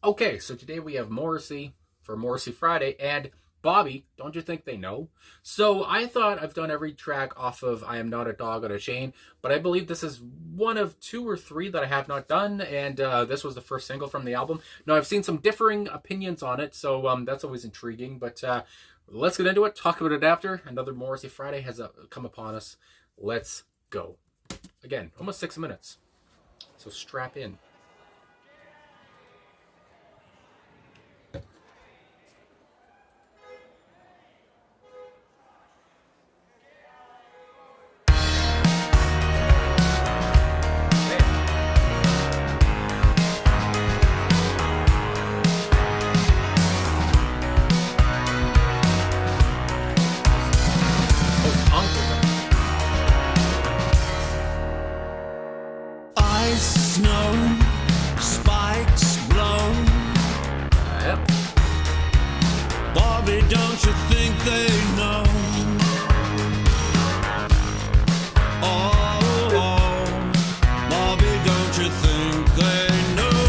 Okay, so today we have Morrissey for Morrissey Friday and Bobby, Don't You Think They Know? So I thought I've done every track off of I Am Not a Dog on a Chain, but I believe this is one of two or three that I have not done, and this was the first single from the album. Now, I've seen some differing opinions on it, so that's always intriguing, but let's get into it, talk about it after. Another Morrissey Friday has come upon us. Let's go. Again, almost 6 minutes, so strap in. Snow, spikes blow. Yep. Bobby, don't you think they know? Oh, Bobby, don't you think they know?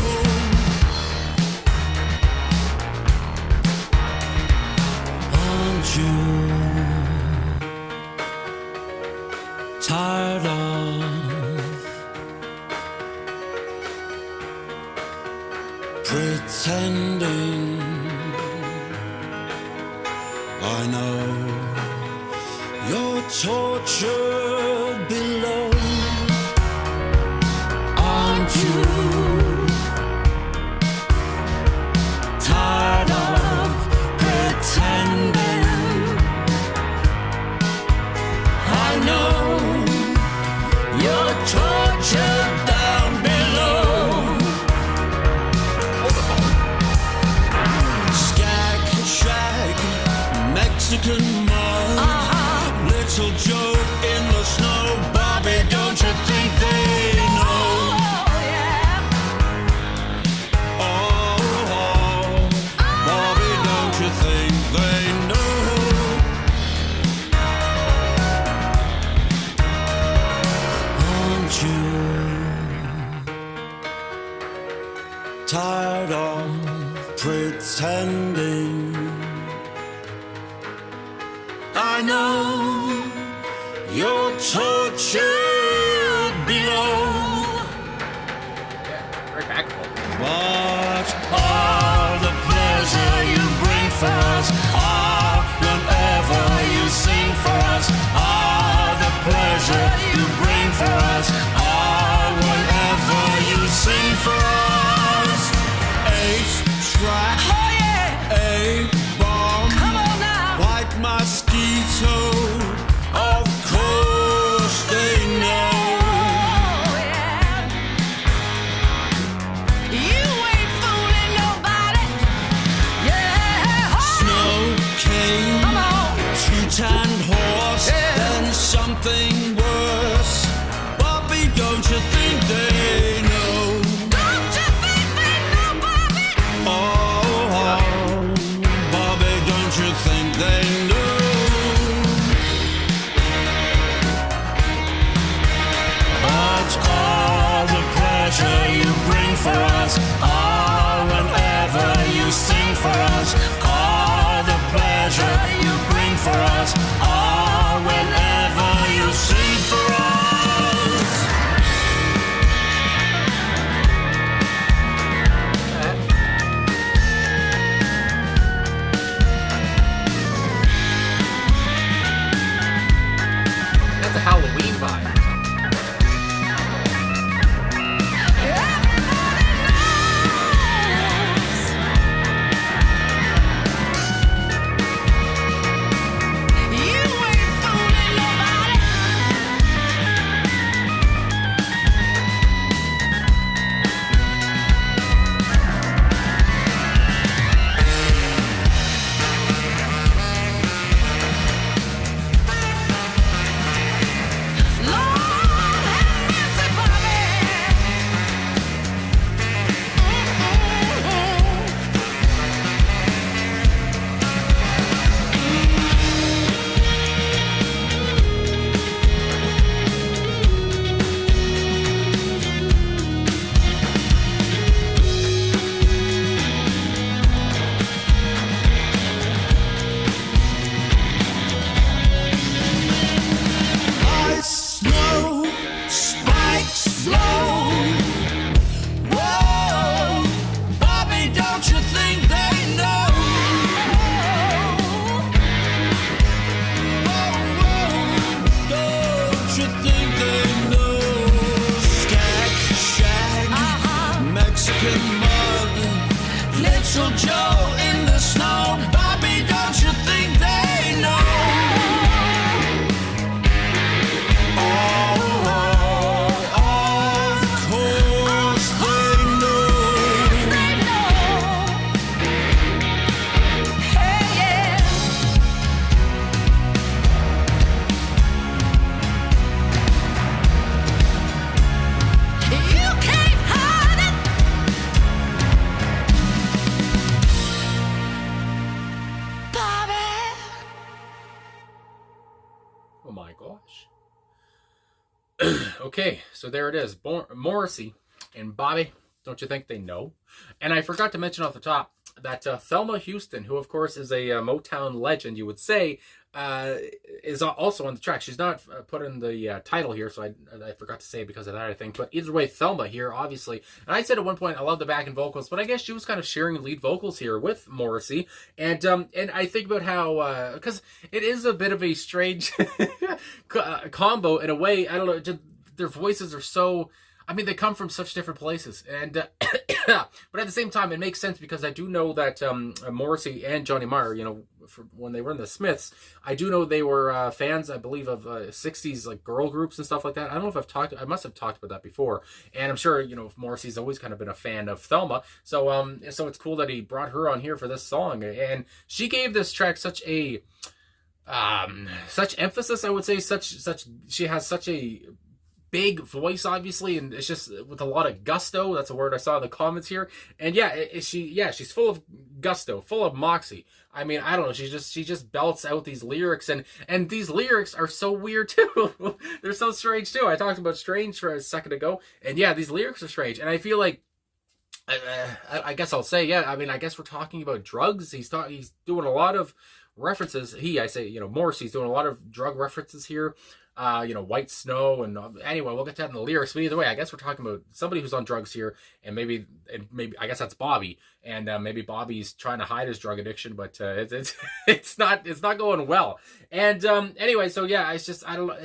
Aren't you tired of pretending? I know you're tortured below. Aren't you tired of pretending? I know you're tortured down below. Mexican mud, little joke in the snow. Bobby, don't you think they know? Oh, Bobby, don't you think they know? Aren't you tired of pretending? I know you're tortured below. Yeah, right back. But all the pleasure you bring for us, whenever you sing for us, all the pleasure you bring for us, whenever you sing for us. 8-track, A-bomb, come on now, white mosquito, of course they know. Oh, yeah. You ain't fooling nobody. Yeah. Snow came, Come on. two-tanned horse, Yeah. then something worse. Bobby, don't you think they know? Don't you think they know, Bobby? Oh, Bobby, don't you think they know? But all the pleasure you bring for us, whenever you sing for us, all the pleasure you bring for us, whenever you sing for us. That's a Halloween vibe. You Little Joe in the snow, Bobby, don't you think they know? Oh, of course they know. They know. Hey, yeah. You can't hide it. Bobby. Oh my gosh. Okay, so there it is. Morrissey and Bobby, don't you think they know? And I forgot to mention off the top that Thelma Houston, who of course is a Motown legend, you would say, is also on the track. She's not put in the title here, so I forgot to say it because of that, I think. But either way, Thelma here, obviously. And I said at one point I love the backing vocals, but I guess she was kind of sharing lead vocals here with Morrissey. And I think about how, because it is a bit of a strange combo in a way. I don't know, just, their voices are so... I mean, they come from such different places, and but at the same time, it makes sense because I do know that Morrissey and Johnny Marr, you know, when they were in the Smiths, I do know they were fans, I believe, of '60s like girl groups and stuff like that. I don't know if I must have talked about that before, and I'm sure you know Morrissey's always kind of been a fan of Thelma, so it's cool that he brought her on here for this song, and she gave this track such emphasis, I would say, she has such a big voice, obviously, and it's just with a lot of gusto. That's a word I saw in the comments here. And she's full of gusto, full of moxie. I mean, I don't know, she just belts out these lyrics, and these lyrics are so weird too. They're so strange too. I talked about strange for a second ago, and yeah, these lyrics are strange, and I feel like I guess I'll say, yeah, I mean, I guess we're talking about drugs. He's doing a lot of references. Morrissey's doing a lot of drug references here. White snow, and anyway, we'll get to that in the lyrics. But either way, I guess we're talking about somebody who's on drugs here, and maybe I guess that's Bobby, and maybe Bobby's trying to hide his drug addiction, but it's not going well. And anyway, so yeah, it's just, I don't know,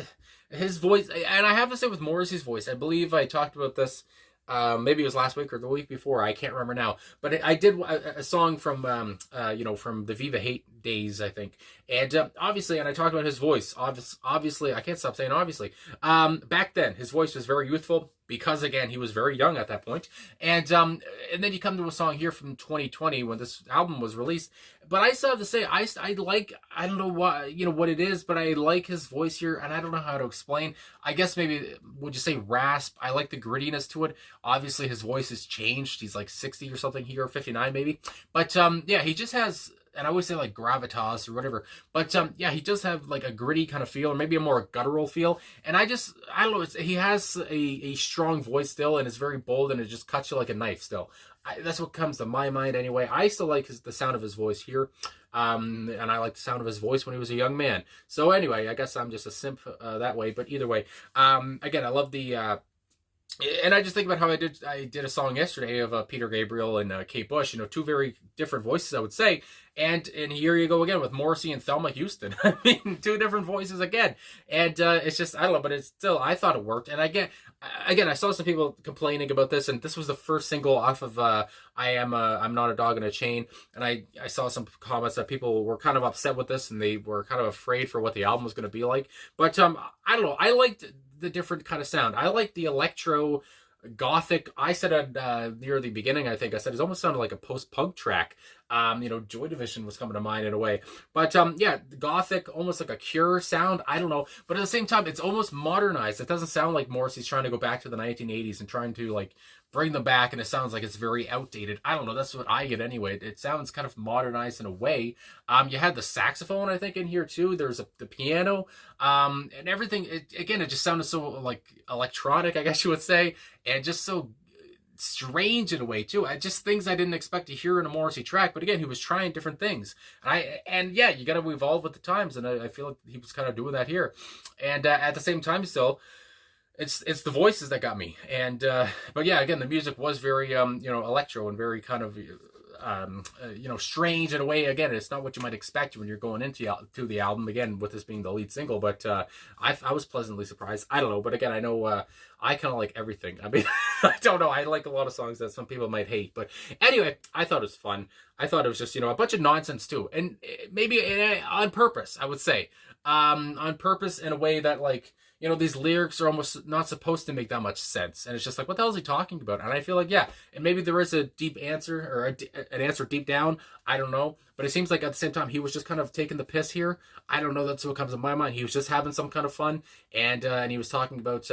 his voice, and I have to say with Morrissey's voice, I believe I talked about this. Maybe it was last week or the week before. I can't remember now. But I did a song from the Viva Hate days, I think. And obviously, and I talked about his voice. Obviously, I can't stop saying obviously. Back then, his voice was very youthful because, again, he was very young at that point. And then you come to a song here from 2020 when this album was released. But I still have to say, I don't know what it is, but I like his voice here, and I don't know how to explain. I guess maybe, would you say rasp? I like the grittiness to it. Obviously, his voice has changed. He's like 60 or something here, 59 maybe. But yeah, he just has, and I always say like gravitas or whatever. But yeah, he does have like a gritty kind of feel, or maybe a more guttural feel. And I don't know, he has a strong voice still, and it's very bold, and it just cuts you like a knife still. That's what comes to my mind anyway. I still like the sound of his voice here. And I like the sound of his voice when he was a young man. So anyway, I guess I'm just a simp that way. But either way, again, I love the... and I just think about how I did a song yesterday of Peter Gabriel and Kate Bush, two very different voices, I would say. And here you go again with Morrissey and Thelma Houston. I mean, two different voices again. And it's just, I don't know, but it's still, I thought it worked. And again, I saw some people complaining about this, and this was the first single off of I'm Not a Dog in a Chain. And I saw some comments that people were kind of upset with this, and they were kind of afraid for what the album was going to be like. But I don't know, I liked the different kind of sound. I like the electro gothic. I said it near the beginning, I think I said it almost sounded like a post-punk track. Joy Division was coming to mind in a way. But yeah, gothic, almost like a Cure sound. I don't know. But at the same time, it's almost modernized. It doesn't sound like Morrissey's trying to go back to the 1980s and trying to like bring them back, and it sounds like it's very outdated. I don't know. That's what I get anyway. It sounds kind of modernized in a way. You had the saxophone, I think, in here too. There's the piano, and everything. It just sounded so like electronic, I guess you would say, and just so strange in a way too. Just things I didn't expect to hear in a Morrissey track. But again, he was trying different things, and yeah, you got to evolve with the times, and I feel like he was kind of doing that here. And at the same time, still, it's the voices that got me. And but yeah, again, the music was very electro and very kind of strange in a way. Again, it's not what you might expect when you're going into the album, again, with this being the lead single, but I was pleasantly surprised. I don't know, but again, I know I kind of like everything. I mean, I don't know, I like a lot of songs that some people might hate, but anyway, I thought it was fun. I thought it was just, a bunch of nonsense too, and maybe on purpose, I would say, on purpose, in a way that, like, these lyrics are almost not supposed to make that much sense. And it's just like, what the hell is he talking about? And I feel like, yeah, and maybe there is a deep answer, or an answer deep down. I don't know. But it seems like at the same time, he was just kind of taking the piss here. I don't know. That's what comes to my mind. He was just having some kind of fun. And he was talking about,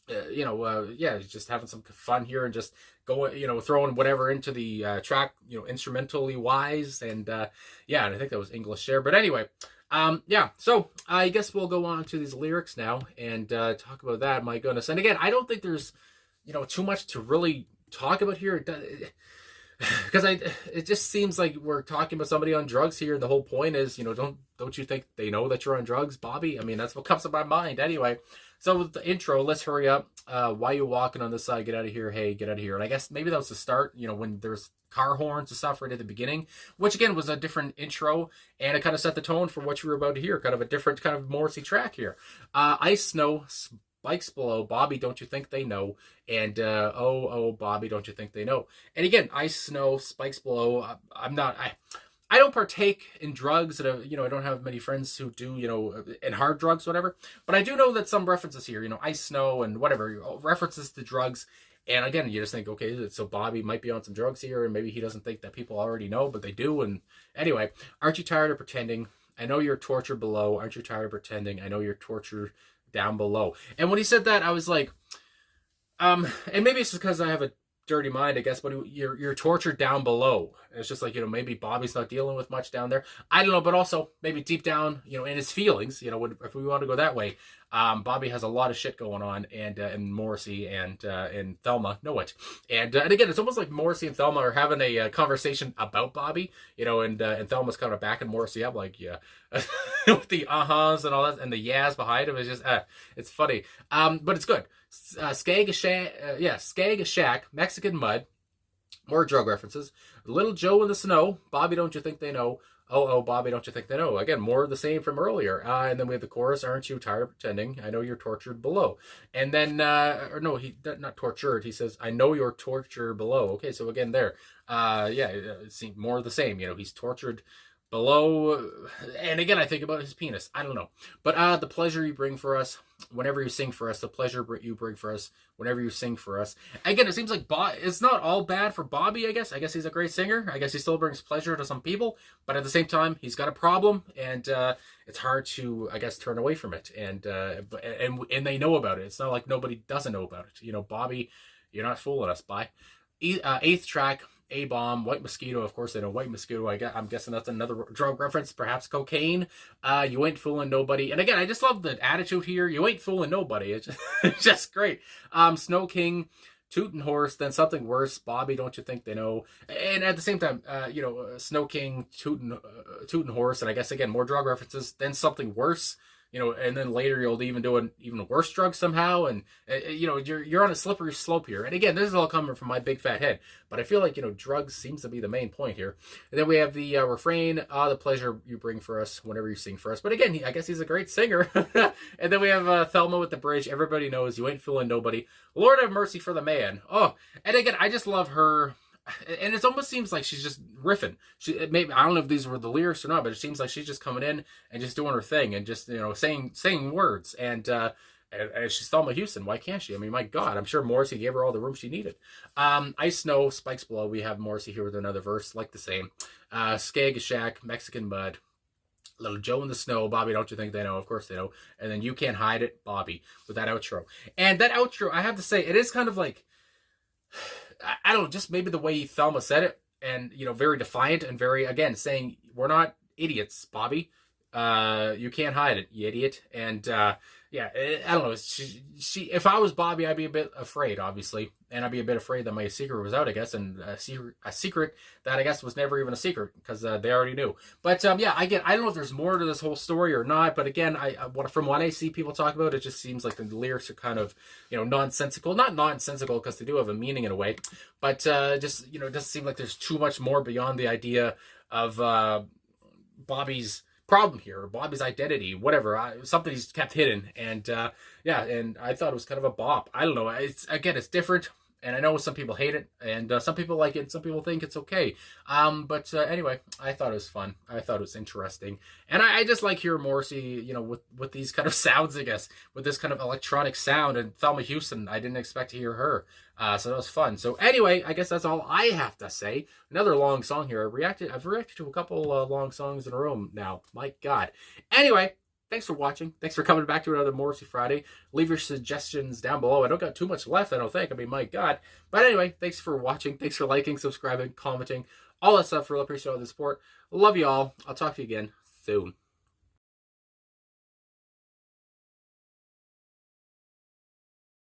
he's just having some fun here and just going, throwing whatever into the track, instrumentally wise. And and I think that was English there. But anyway, so I guess we'll go on to these lyrics now and talk about that. My goodness. And again, I don't think there's, too much to really talk about here. Because it just seems like we're talking about somebody on drugs here. The whole point is, don't you think they know that you're on drugs, Bobby? I mean, that's what comes to my mind anyway. So with the intro, let's hurry up. Why you walking on this side? Get out of here. Hey, get out of here. And I guess maybe that was the start, when there's car horns and stuff right at the beginning, which again was a different intro, and it kind of set the tone for what you were about to hear. Kind of a different kind of Morrissey track here. Ice, snow, spikes below, Bobby, don't you think they know? And oh, Bobby, don't you think they know? And again, ice, snow, spikes below. I don't partake in drugs, and I don't have many friends who do, in hard drugs, whatever. But I do know that some references here, ice, snow, and whatever, references to drugs. And again, you just think, okay, so Bobby might be on some drugs here, and maybe he doesn't think that people already know, but they do. And anyway, aren't you tired of pretending? I know you're tortured below. Aren't you tired of pretending? I know you're tortured down below. And when he said that, I was like, and maybe it's because I have a dirty mind, I guess, but you're tortured down below. And it's just like, maybe Bobby's not dealing with much down there. I don't know, but also maybe deep down, in his feelings, if we want to go that way, Bobby has a lot of shit going on, and Morrissey and Thelma know it. And again, it's almost like Morrissey and Thelma are having a conversation about Bobby, and Thelma's kind of backing Morrissey up, like, yeah, with the uh-huhs and all that, and the yas behind him. It's just, it's funny. But it's good. Skag a Shack, Mexican Mud, more drug references. Little Joe in the Snow, Bobby, don't you think they know? Oh, Bobby, don't you think they know? Again, more of the same from earlier. And then we have the chorus, aren't you tired of pretending? I know you're tortured below. And then, not tortured. He says, I know you're tortured below. Okay, so again there. It seems more of the same. He's tortured below. And again, I think about his penis. I don't know. But the pleasure you bring for us whenever you sing for us, the pleasure you bring for us whenever you sing for us. Again, it seems like it's not all bad for Bobby, I guess. I guess he's a great singer. I guess he still brings pleasure to some people. But at the same time, he's got a problem. And it's hard to, I guess, turn away from it. And they know about it. It's not like nobody doesn't know about it. Bobby, you're not fooling us, bye. Eighth track, A-Bomb, White Mosquito. Of course, they know White Mosquito. I'm guessing that's another drug reference, perhaps cocaine. You ain't fooling nobody. And again, I just love the attitude here. You ain't fooling nobody. It's just great. Snow King, Tootin' Horse, then something worse. Bobby, don't you think they know? And at the same time, Snow King, Tootin' Horse, and I guess again more drug references. Then something worse. And then later you'll even do an even worse drug somehow, and you're on a slippery slope here. And again, this is all coming from my big fat head, but I feel like drugs seems to be the main point here. And then we have the refrain, the pleasure you bring for us whenever you sing for us. But again, I guess he's a great singer. And then we have Thelma with the bridge. Everybody knows you ain't fooling nobody. Lord have mercy for the man. Oh, and again, I just love her. And it almost seems like she's just riffing. Maybe I don't know if these were the lyrics or not, but it seems like she's just coming in and just doing her thing and just saying words. And she's Thelma Houston. Why can't she? I mean, my God, I'm sure Morrissey gave her all the room she needed. Ice, Snow, Spikes Below. We have Morrissey here with another verse, like the same. Skag a Shack, Mexican Mud. Little Joe in the Snow, Bobby, don't you think they know? Of course they know. And then You Can't Hide It, Bobby, with that outro. And that outro, I have to say, it is kind of like, I don't know, just maybe the way Thelma said it, and very defiant and very, again, saying we're not idiots, Bobby. You can't hide it, you idiot. And yeah, I don't know. She, if I was Bobby, I'd be a bit afraid, obviously, and I'd be a bit afraid that my secret was out, I guess, and a secret that I guess was never even a secret because they already knew. But yeah, I don't know if there's more to this whole story or not. But again, from what I see people talk about, it just seems like the lyrics are kind of, nonsensical. Not nonsensical because they do have a meaning in a way, but just it doesn't seem like there's too much more beyond the idea of Bobby's problem here, or Bobby's identity, whatever, something he's kept hidden, and yeah, and I thought it was kind of a bop. I don't know. It's different, and I know some people hate it, and some people like it, and some people think it's okay. But anyway, I thought it was fun. I thought it was interesting, and I just like hearing Morrissey, with these kind of sounds, I guess, with this kind of electronic sound. And Thelma Houston, I didn't expect to hear her. So that was fun. So anyway, I guess that's all I have to say. Another long song here. I've reacted to a couple long songs in a row now. My God. Anyway, thanks for watching. Thanks for coming back to another Morrissey Friday. Leave your suggestions down below. I don't got too much left, I don't think. I mean, my God. But anyway, thanks for watching. Thanks for liking, subscribing, commenting, all that stuff. Really appreciate all the support. Love you all. I'll talk to you again soon.